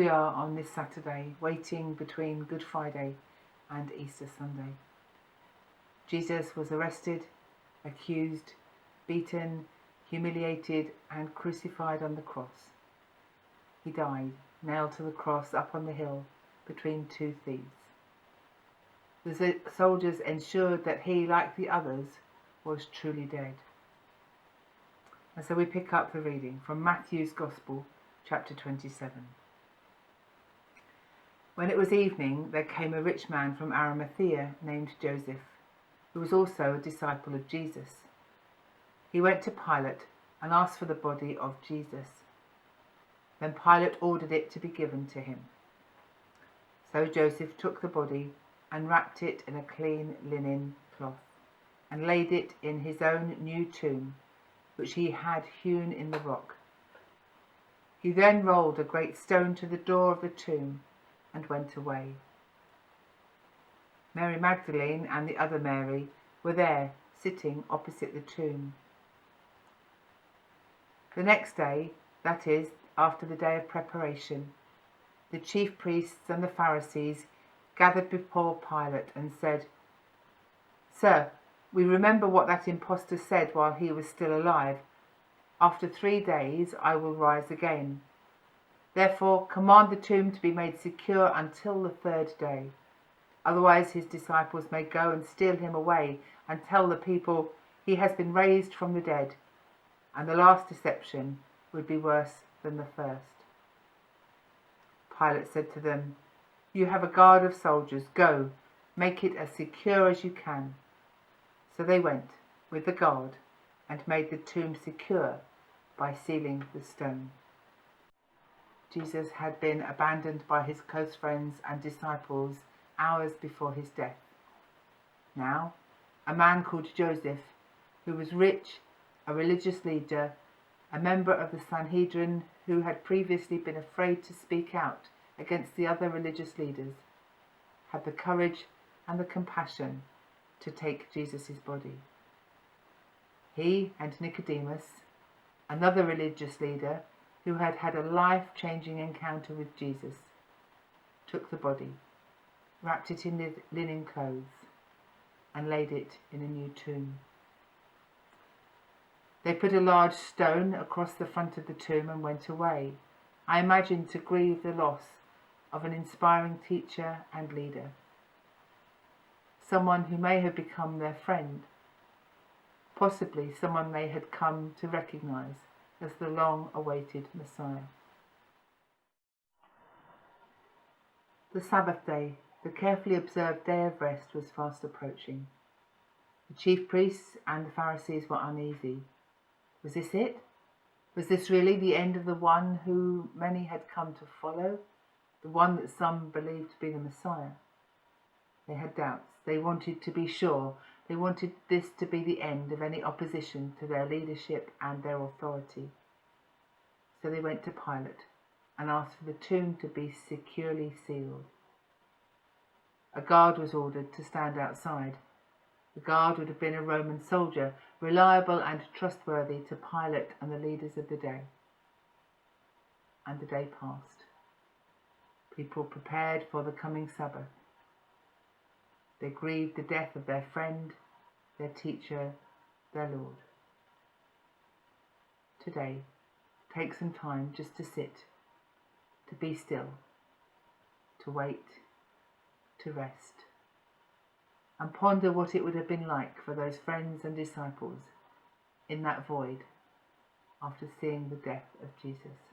we are on this Saturday, waiting between Good Friday and Easter Sunday. Jesus was arrested, accused, beaten, humiliated and crucified on the cross. He died, nailed to the cross up on the hill between two thieves. The soldiers ensured that he, like the others, was truly dead. And so we pick up the reading from Matthew's Gospel, chapter 27. When it was evening, there came a rich man from Arimathea named Joseph, who was also a disciple of Jesus. He went to Pilate and asked for the body of Jesus. Then Pilate ordered it to be given to him. So Joseph took the body and wrapped it in a clean linen cloth and laid it in his own new tomb, which he had hewn in the rock. He then rolled a great stone to the door of the tomb and went away. Mary Magdalene and the other Mary were there, sitting opposite the tomb. The next day, that is, after the day of preparation, the chief priests and the Pharisees gathered before Pilate and said, "Sir, we remember what that impostor said while he was still alive. After 3 days I will rise again. Therefore command the tomb to be made secure until the 3rd day. Otherwise his disciples may go and steal him away and tell the people he has been raised from the dead, and the last deception would be worse than the first." Pilate said to them, "You have a guard of soldiers. Go, make it as secure as you can." So they went with the guard and made the tomb secure by sealing the stone. Jesus had been abandoned by his close friends and disciples hours before his death. Now, a man called Joseph, who was rich, a religious leader, a member of the Sanhedrin who had previously been afraid to speak out against the other religious leaders, had the courage and the compassion to take Jesus' body. He and Nicodemus, another religious leader who had had a life-changing encounter with Jesus, took the body, wrapped it in linen clothes, and laid it in a new tomb. They put a large stone across the front of the tomb and went away, I imagine to grieve the loss of an inspiring teacher and leader, someone who may have become their friend, possibly someone they had come to recognize as the long-awaited Messiah. The Sabbath day, the carefully observed day of rest, was fast approaching. The chief priests and the Pharisees were uneasy. Was this it? Was this really the end of the one who many had come to follow, the one that some believed to be the Messiah? They had doubts. They wanted to be sure. They wanted this to be the end of any opposition to their leadership and their authority. So they went to Pilate and asked for the tomb to be securely sealed. A guard was ordered to stand outside. The guard would have been a Roman soldier, reliable and trustworthy to Pilate and the leaders of the day. And the day passed. People prepared for the coming Sabbath. They grieved the death of their friend, their teacher, their Lord. Today, take some time just to sit, to be still, to wait, to rest, and ponder what it would have been like for those friends and disciples in that void after seeing the death of Jesus.